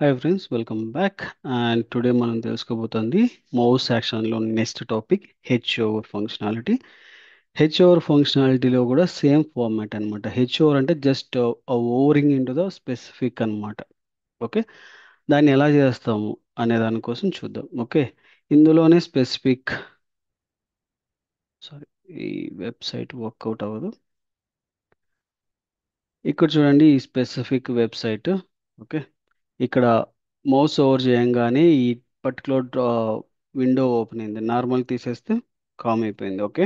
Hi friends, welcome back. And today మనం తెలుసుకోబోతుంది mouse యాక్షన్లో next topic hover functionality. Hover ఫంక్షనాలిటీలో కూడా సేమ్ ఫార్మాట్ అనమాట. హెచ్ ఓవర్ అంటే just hovering into the specific అనమాట. ఓకే, దాన్ని ఎలా చేస్తాము అనే దానికోసం చూద్దాం. ఓకే, ఇందులోనే స్పెసిఫిక్, సారీ, ఈ వెబ్సైట్ వర్కౌట్ అవ్వదు. ఇక్కడ చూడండి, ఈ స్పెసిఫిక్ వెబ్సైట్. ఓకే, ఇక్కడ మౌస్ ఓవర్ చేయంగానే ఈ పర్టికులర్ విండో ఓపెన్ అయింది. నార్మల్ తీసేస్తే కామ్ అయిపోయింది. ఓకే,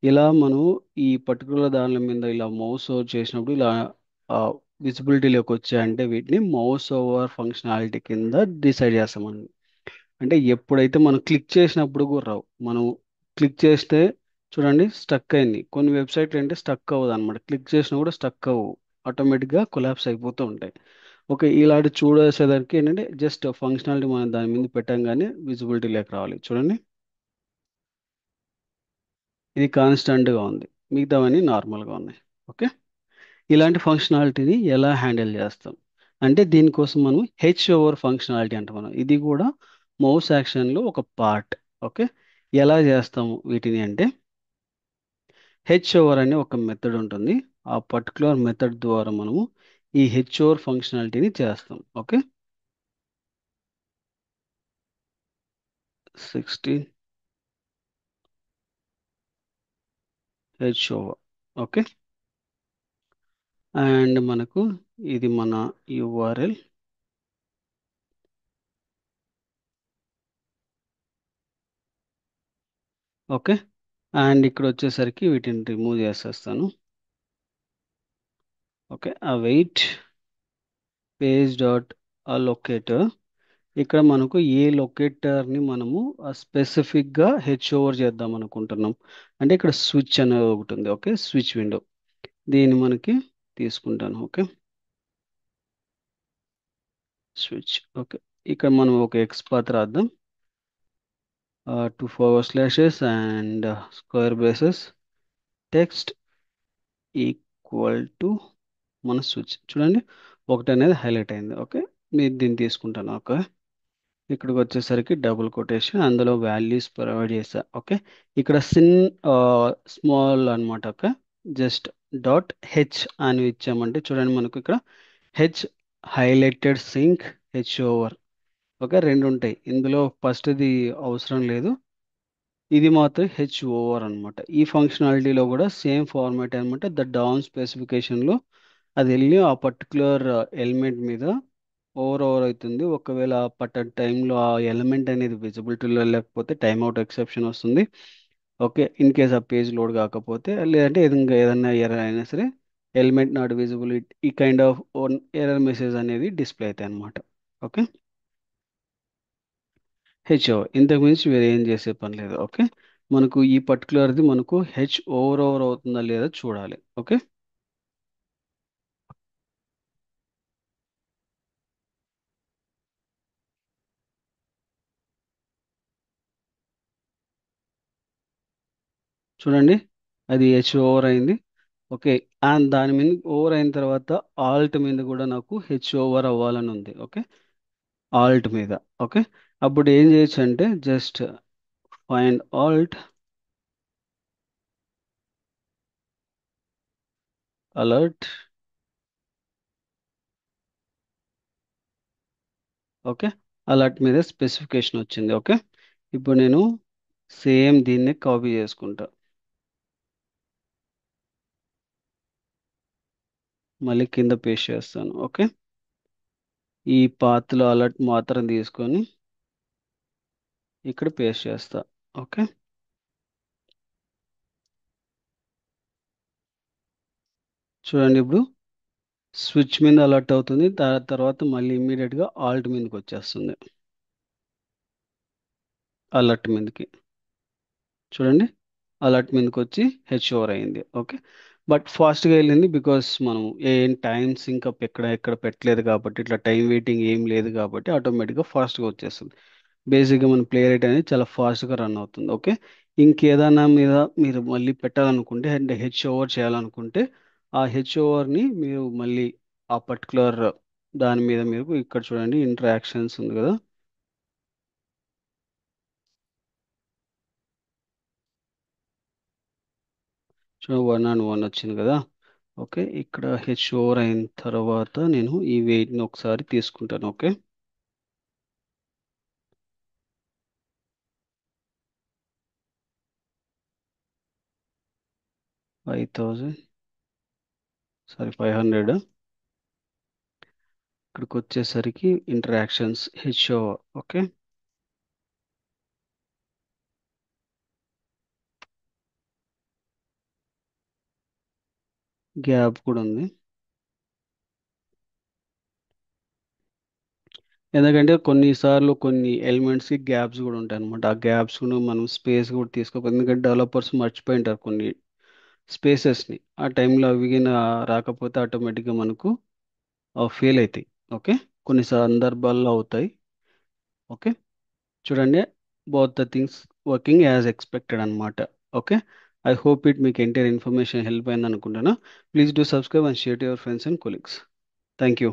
ఇలా మనం ఈ పర్టికులర్ దాని మీద ఇలా మౌస్ ఓవర్ చేసినప్పుడు ఇలా విజిబిలిటీలోకి వచ్చాయంటే వీటిని మౌస్ ఓవర్ ఫంక్షనాలిటీ కింద డిసైడ్ చేస్తామండి. అంటే ఎప్పుడైతే మనం క్లిక్ చేసినప్పుడు కూడా రావు. మనం క్లిక్ చేస్తే చూడండి స్టక్ అయింది. కొన్ని వెబ్సైట్లు అంటే స్టక్ అవ్వదు అనమాట. క్లిక్ చేసినా కూడా స్టక్ అవ్వవు, ఆటోమేటిక్గా కొలాప్స్ అయిపోతూ ఉంటాయి. ఓకే, ఇలాంటి చూడేసేదానికి ఏంటంటే జస్ట్ ఫంక్షనాలిటీ మనం దాని మీద పెట్టంగానే విజిబిలిటీ లేక రావాలి. చూడండి, ఇది కాన్స్టెంట్గా ఉంది, మిగతావన్నీ నార్మల్గా ఉన్నాయి. ఓకే, ఇలాంటి ఫంక్షనాలిటీని ఎలా హ్యాండిల్ చేస్తాం అంటే దీనికోసం మనం హెచ్ ఓవర్ ఫంక్షనాలిటీ అంటాం. మనం ఇది కూడా మౌస్ యాక్షన్లో ఒక పార్ట్. ఓకే, ఎలా చేస్తాము వీటిని అంటే హెచ్ ఓవర్ అనే ఒక మెథడ్ ఉంటుంది. ఆ పర్టికులర్ మెథడ్ ద్వారా మనము ఈ హెచ్ ఓవర్ ఫంక్షనాలిటీని చేస్తాం. Okay, 16 H over. Okay, and మనకు ఇది మన యూఆర్ఎల్. ఓకే, అండ్ ఇక్కడ వచ్చేసరికి వీటిని రిమూవ్ చేసేస్తాను. ఓకే, ఆ వెయిట్ పేజ్ డాట్ లొకేటర్. ఇక్కడ మనకు ఏ లొకేటర్ని మనము స్పెసిఫిక్గా హెచ్ ఓవర్ చేద్దాం అనుకుంటున్నాం అంటే ఇక్కడ స్విచ్ అనేది ఒకటి ఉంది. ఓకే, స్విచ్ విండో, దీన్ని మనకి తీసుకుంటాను. Okay, switch. ఓకే, ఇక్కడ మనం ఒక ఎక్స్ పాత్ రాద్దాం. 2 forward slashes and square braces, text equal to మన స్విచ్. చూడండి, ఒకటి అనేది హైలైట్ అయింది. ఓకే, మీరు దీన్ని తీసుకుంటాను. ఓకే, ఇక్కడికి వచ్చేసరికి డబుల్ కొటేషన్, అందులో వాల్యూస్ ప్రొవైడ్ చేసా. ఓకే, ఇక్కడ స్మాల్ అన్నమాట. ఓకే, జస్ట్ డాట్ హెచ్ అని ఇచ్చామంటే చూడండి మనకు ఇక్కడ H highlighted sync H over. Okay, రెండు ఉంటాయి ఇందులో, ఫస్ట్ది అవసరం లేదు, ఇది మాత్రం హెచ్ ఓవర్ అనమాట. ఈ ఫంక్షనాలిటీలో కూడా సేమ్ ఫార్మాట్ అనమాట. ద డౌన్ స్పెసిఫికేషన్లో అది వెళ్ళి ఆ పర్టికులర్ ఎలిమెంట్ మీద ఓవర్ అవుతుంది. ఒకవేళ పట్ట టైంలో ఆ ఎలిమెంట్ అనేది విజిబిలిటీలో లేకపోతే టైం అవుట్ ఎక్సెప్షన్ వస్తుంది. ఓకే, ఇన్ కేస్ ఆ పేజ్ లోడ్ కాకపోతే, లేదంటే ఏదైనా ఎర్రర్ అయినా సరే ఎలిమెంట్ నాట్ విజిబుల్, ఈ కైండ్ ఆఫ్ ఎర్రర్ మెసేజ్ అనేది డిస్ప్లే అవుతాయి అనమాట. ఓకే, హెచ్ఓ, ఇంతకు మించి వేరే ఏం చేసే పని లేదు. ఓకే, మనకు ఈ పర్టికులర్ది మనకు హెచ్ ఓవర్ అవుతుందా లేదా చూడాలి. ఓకే, చూడండి, అది హెచ్ ఓవర్ అయింది. ఓకే, అండ్ దాని మీద ఓవర్ అయిన తర్వాత ఆల్ట్ మీద కూడా నాకు హెచ్ ఓవర్ అవ్వాలని ఉంది. ఓకే, ఆల్ట్ మీద. ఓకే, అప్పుడు ఏం చేయొచ్చు అంటే just find Alt alert. Okay, alert మీద స్పెసిఫికేషన్ వచ్చింది. ఓకే, ఇప్పుడు నేను సేమ్ దీన్ని కాపీ చేసుకుంటా, మళ్ళీ కింద పేస్ట్ చేస్తాను. ఓకే, ఈ పాత్లో అలర్ట్ మాత్రం తీసుకొని ఇక్కడ పేస్ట్ చేస్తా. ఓకే, చూడండి ఇప్పుడు స్విచ్ మీద అలర్ట్ అవుతుంది, తర్వాత మళ్ళీ ఇమీడియట్గా ఆల్ట్ మీదకి వచ్చేస్తుంది, అలర్ట్ మీదకి. చూడండి, అలర్ట్ మీదకి వచ్చి హెచ్ ఓవర్ అయింది. ఓకే, బట్ ఫాస్ట్గా వెళ్ళింది బికాస్ మనం ఏం టైం సింక్ అప్ ఎక్కడ ఎక్కడ పెట్టలేదు కాబట్టి, ఇట్లా టైం వెయిటింగ్ ఏం లేదు కాబట్టి ఆటోమేటిక్గా ఫాస్ట్గా వచ్చేస్తుంది. బేసిక్గా మన ప్లే రేట్ అనేది చాలా ఫాస్ట్గా రన్ అవుతుంది. ఓకే, ఇంకేదైనా మీద మీరు మళ్ళీ పెట్టాలనుకుంటే అంటే హెచ్ ఓవర్ చేయాలనుకుంటే ఆ హెచ్ ఓవర్ని మీరు మళ్ళీ ఆ పర్టికులర్ దాని మీద మీరు ఇక్కడ చూడండి ఇంటరాక్షన్స్ ఉంది కదా. సో 1 and 1 వచ్చింది కదా. ఓకే, ఇక్కడ హెచ్ ఓవర్ అయిన తర్వాత నేను ఈ వెయిట్ని ఒకసారి తీసుకుంటాను. Okay, 5000, sorry 500. ఇక్కడికి వచ్చేసరికి interactions H over. Okay, gap కూడా ఉంది. ఎందుకంటే కొన్నిసార్లు కొన్ని ఎలిమెంట్స్కి గ్యాప్స్ కూడా ఉంటాయి అనమాట. ఆ గ్యాప్స్ కూడా మనం స్పేస్ కూడా తీసుకోవాలి. ఎందుకంటే డెవలపర్స్ మర్చిపోయి ఉంటారు కొన్ని స్పేసెస్ని. ఆ టైంలో అవి గిన రాకపోతే ఆటోమేటిక్గా మనకు ఫెయిల్ అవుతాయి. ఓకే, కొన్ని సందర్భాల్లో అవుతాయి. ఓకే, చూడండి, both the things working as expected అనమాట. ఓకే, ఐ హోప్ ఇట్ మీకు ఎంటైర్ ఇన్ఫర్మేషన్ హెల్ప్ అయింది అనుకుంటున్నా. Please do subscribe and share to your friends and colleagues. Thank you.